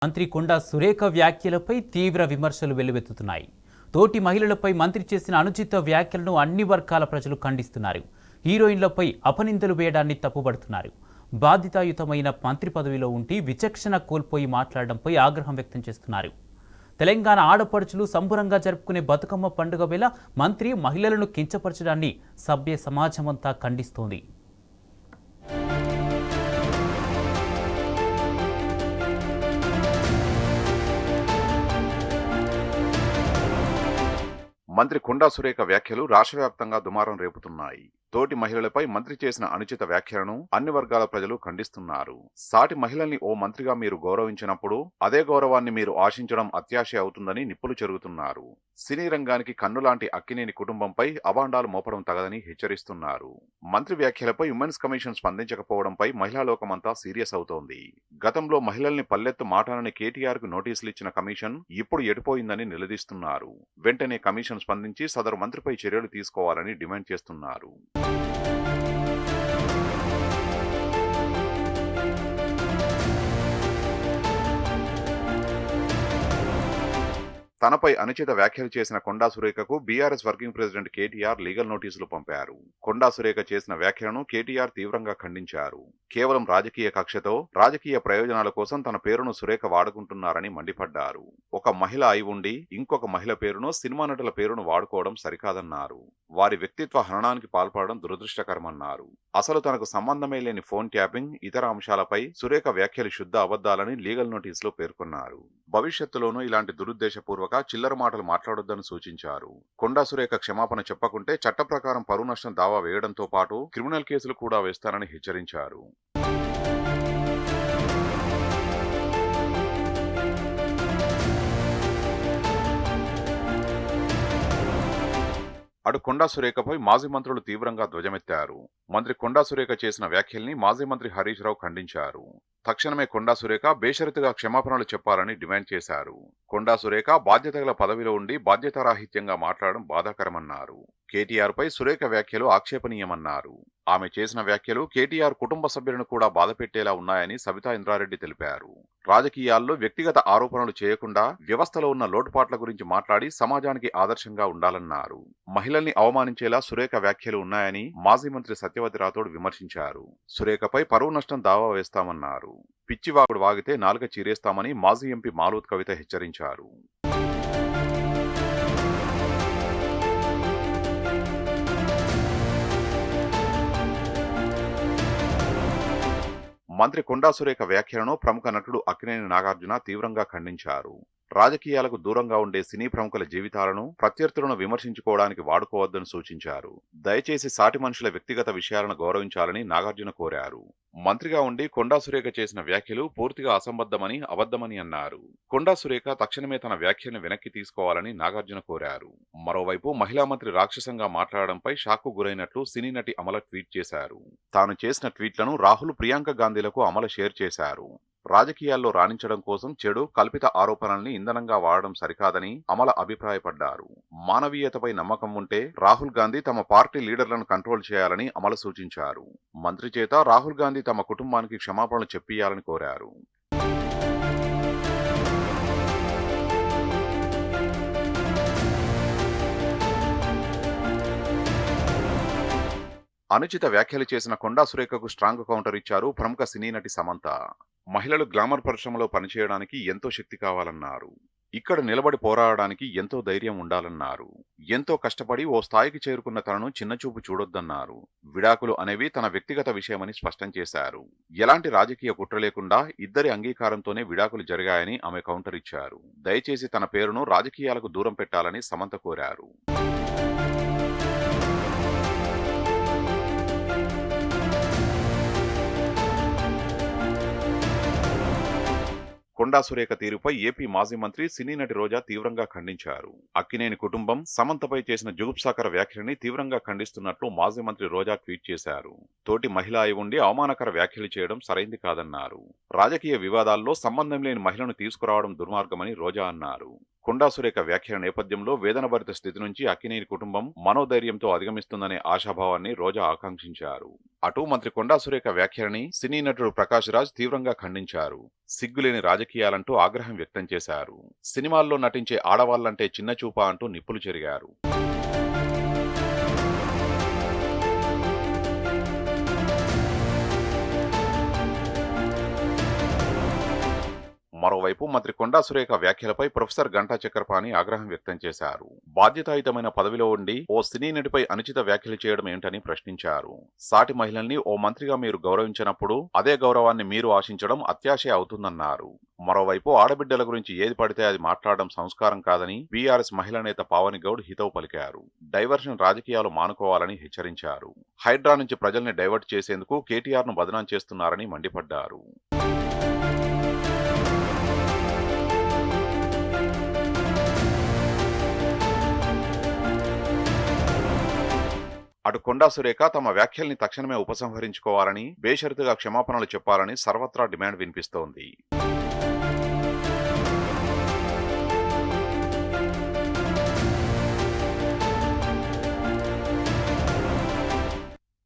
మంత్రి కొండా సురేఖ వ్యాఖ్యలపై తీవ్ర విమర్శలు వెల్లువెత్తుతున్నాయి. తోటి మహిళలపై మంత్రి చేసిన అనుచిత వ్యాఖ్యలను అన్ని వర్గాల ప్రజలు ఖండిస్తున్నారు. హీరోయిన్లపై అపనిందలు వేయడాన్ని తప్పుపడుతున్నారు. బాధ్యతాయుతమైన మంత్రి పదవిలో ఉండి విచక్షణ కోల్పోయి మాట్లాడడంపై ఆగ్రహం వ్యక్తం చేస్తున్నారు. తెలంగాణ ఆడపడుచులు సంబరంగా జరుపుకునే బతుకమ్మ పండుగ వేళ మంత్రి మహిళలను కించపరచడాన్ని సభ్య సమాజమంతా ఖండిస్తోంది. మంత్రి కొండా సురేఖ వ్యాఖ్యలు రాష్ట్ర వ్యాప్తంగా దుమారం రేపుతున్నాయి. తోటి మహిళలపై మంత్రి చేసిన అనుచిత వ్యాఖ్యలను అన్ని వర్గాల ప్రజలు ఖండిస్తున్నారు. సాటి మహిళల్ని ఓ మంత్రిగా మీరు గౌరవించినప్పుడు అదే గౌరవాన్ని మీరు ఆశించడం అత్యాశ అవుతుందని నిప్పులు చెరుగుతున్నారు. సినీ రంగానికి కన్నులాంటి అక్కినేని కుటుంబంపై అభాండాలు మోపడం తగదని హెచ్చరిస్తున్నారు. మంత్రి వ్యాఖ్యలపై ఉమెన్స్ కమిషన్ స్పందించకపోవడంపై మహిళా లోకమంతా సీరియస్ అవుతోంది. గతంలో మహిళల్ని పల్లెత్తు మాటానని కేటీఆర్ కు నోటీసులు ఇచ్చిన కమిషన్ ఇప్పుడు ఎడిపోయిందని నిలదీస్తున్నారు. వెంటనే కమిషన్ స్పందించి సదరు మంత్రిపై చర్యలు తీసుకోవాలని డిమాండ్ చేస్తున్నారు. తనపై అనుచిత వ్యాఖ్యలు చేసిన కొండా సురేఖకు BRS working president KTR legal నోటీసులు పంపారు. కొండా సురేఖ చేసిన వ్యాఖ్యలను కేటీఆర్ తీవ్రంగా ఖండించారు. కేవలం రాజకీయ కక్షతో రాజకీయ ప్రయోజనాల కోసం తన పేరును సురేఖ వాడుకుంటున్నారని మండిపడ్డారు. ఒక మహిళ అయి ఉండి ఇంకొక మహిళ పేరును సినిమా నటుల పేరును వాడుకోవడం సరికాదన్నారు. వారి వ్యక్తిత్వ హననానికి పాల్పడడం దురదృష్టకరమన్నారు. అసలు తనకు సంబంధమే లేని ఫోన్ ట్యాపింగ్, ఇతర అంశాలపై సురేఖ వ్యాఖ్యలు శుద్ధ అబద్దాలని లీగల్ నోటీసులో పేర్కొన్నారు. భవిష్యత్తులోనూ ఇలాంటి దురుద్దేశపూర్వక చిల్లర మాటలు మాట్లాడొద్దని సూచించారు. కొండా సురేఖ క్షమాపణ చెప్పకుంటే చట్ట ప్రకారం పరువు నష్టం దావా వేయడంతో పాటు క్రిమినల్ కేసులు కూడా వేస్తారని హెచ్చరించారు. అటు కొండా సురేఖపై మాజీ మంత్రులు తీవ్రంగా ధ్వజమెత్తారు. మంత్రి కొండా సురేఖ చేసిన వ్యాఖ్యల్ని మాజీ మంత్రి హరీష్ రావు ఖండించారు. తక్షణమే కొండా సురేఖ బేషరతుగా క్షమాపణలు చెప్పాలని డిమాండ్ చేశారు. కొండా సురేఖ బాధ్యత గల పదవిలో ఉండి బాధ్యతారాహిత్యంగా మాట్లాడడం బాధాకరమన్నారు. కేటీఆర్ పై సురేఖ వ్యాఖ్యలు ఆక్షేపణీయమన్నారు. ఆమె చేసిన వ్యాఖ్యలు కేటీఆర్ కుటుంబ సభ్యులను కూడా బాధపెట్టేలా ఉన్నాయని సబితా ఇంద్రారెడ్డి తెలిపారు. రాజకీయాల్లో వ్యక్తిగత ఆరోపణలు చేయకుండా వ్యవస్థలో ఉన్న లోటుపాట్ల గురించి మాట్లాడి సమాజానికి ఆదర్శంగా ఉండాలన్నారు. మహిళల్ని అవమానించేలా సురేఖ వ్యాఖ్యలు ఉన్నాయని మాజీ మంత్రి సత్యవతి రాథోడ్ విమర్శించారు. సురేఖపై పరువు నష్టం దావా వేస్తామన్నారు. పిచ్చివాగుడు వాగితే నాలుక చీరేస్తామని మాజీ ఎంపీ మాలూత్ కవిత హెచ్చరించారు. మంత్రి కొండా సురేఖ వ్యాఖ్యలను ప్రముఖ నటుడు అక్కినేని నాగార్జున తీవ్రంగా ఖండించారు. రాజకీయాలకు దూరంగా ఉండే సినీ ప్రముఖుల జీవితాలను, ప్రత్యర్థులను విమర్శించుకోవడానికి వాడుకోవద్దని సూచించారు. దయచేసి సాటి మనుషుల వ్యక్తిగత విషయాలను గౌరవించాలని నాగార్జున కోరారు. మంత్రిగా ఉండి కొండా సురేఖ చేసిన వ్యాఖ్యలు పూర్తిగా అసంబద్ధమని, అబద్ధమని అన్నారు. కొండా సురేఖ తక్షణమే తన వ్యాఖ్యలను వెనక్కి తీసుకోవాలని నాగార్జున కోరారు. మరోవైపు మహిళా మంత్రి రాక్షసంగా మాట్లాడడంపై షాక్కు గురైనట్లు సినీ నటి అమల ట్వీట్ చేశారు. తాను చేసిన ట్వీట్లను రాహుల్, ప్రియాంక గాంధీలకు అమల షేర్ చేశారు. రాజకీయాల్లో రాణించడం కోసం చెడు, కల్పిత ఆరోపణల్ని ఇంధనంగా వాడడం సరికాదని అమల అభిప్రాయపడ్డారు. మానవీయతపై నమ్మకం ఉంటే రాహుల్ గాంధీ తమ పార్టీ లీడర్లను కంట్రోల్ చేయాలని అమల సూచించారు. మంత్రి చేత రాహుల్ గాంధీ తమ కుటుంబానికి క్షమాపణలు చెప్పియాలని కోరారు. అనుచిత వ్యాఖ్యలు చేసిన కొండా సురేఖకు స్ట్రాంగ్ కౌంటర్ ఇచ్చారు ప్రముఖ సినీ నటి సమంత. మహిళలు గ్లామర్ పరిశ్రమలో పనిచేయడానికి ఎంతో శక్తి కావాలన్నారు. ఇక్కడ నిలబడి పోరాడడానికి ఎంతో ధైర్యం ఉండాలన్నారు. ఎంతో కష్టపడి ఓ స్థాయికి చేరుకున్న తనను చిన్నచూపు చూడొద్దన్నారు. విడాకులు అనేవి తన వ్యక్తిగత విషయమని స్పష్టం చేశారు. ఎలాంటి రాజకీయ కుట్ర లేకుండా ఇద్దరి అంగీకారంతోనే విడాకులు జరిగాయని ఆమె కౌంటర్ ఇచ్చారు. దయచేసి తన పేరును రాజకీయాలకు దూరం పెట్టాలని సమంత కోరారు. కొండా సురేఖ తీరుపై ఏపీ మాజీ మంత్రి సినీ నటి రోజా తీవ్రంగా ఖండించారు. అక్కినేని కుటుంబం సమంతపై చేసిన జుగుప్సాకర వ్యాఖ్యలని తీవ్రంగా ఖండిస్తున్నట్లు మాజీ మంత్రి రోజా ట్వీట్ చేశారు. తోటి మహిళ అయి ఉండి అవమానకర వ్యాఖ్యలు చేయడం సరైంది కాదన్నారు. రాజకీయ వివాదాల్లో సంబంధం లేని మహిళను తీసుకురావడం దుర్మార్గమని రోజా అన్నారు. కొండా సురేఖ వ్యాఖ్యల నేపథ్యంలో వేదనభరిత స్థితి నుంచి అక్కినేని కుటుంబం మనోధైర్యంతో అధిగమిస్తుందనే ఆశాభావాన్ని రోజా ఆకాంక్షించారు. అటు మంత్రి కొండా సురేఖ వ్యాఖ్యలని సినీ నటుడు ప్రకాష్ రాజ్ తీవ్రంగా ఖండించారు. సిగ్గులేని రాజకీయాలంటూ ఆగ్రహం వ్యక్తం చేశారు. సినిమాల్లో నటించే ఆడవాళ్లంటే చిన్న చూపా అంటూ నిప్పులు చెరిగారు. మరోవైపు మంత్రి కొండా సురేఖ వ్యాఖ్యలపై ప్రొఫెసర్ గంటా చక్రపాణి ఆగ్రహం వ్యక్తం చేశారు. బాధ్యతాయుతమైన పదవిలో ఉండి ఓ సినీ నటిపై అనుచిత వ్యాఖ్యలు చేయడం ఏంటని ప్రశ్నించారు. సాటి మహిళల్ని ఓ మంత్రిగా మీరు గౌరవించినప్పుడు అదే గౌరవాన్ని మీరు ఆశించడం అత్యాశే అవుతుందన్నారు. మరోవైపు ఆడబిడ్డల గురించి ఏది పడితే అది మాట్లాడడం సంస్కారం కాదని బీఆర్ఎస్ మహిళా నేత పావని గౌడ్ హితవు పలికారు. డైవర్షన్ రాజకీయాలు మానుకోవాలని హెచ్చరించారు. హైడ్రా నుంచి ప్రజల్ని డైవర్ట్ చేసేందుకు కేటీఆర్ను బదనాం చేస్తున్నారని మండిపడ్డారు. అటు కొండా సురేఖ తమ వ్యాఖ్యల్ని తక్షణమే ఉపసంహరించుకోవాలని, బేషరతుగా క్షమాపణలు చెప్పాలని సర్వత్రా డిమాండ్ వినిపిస్తోంది.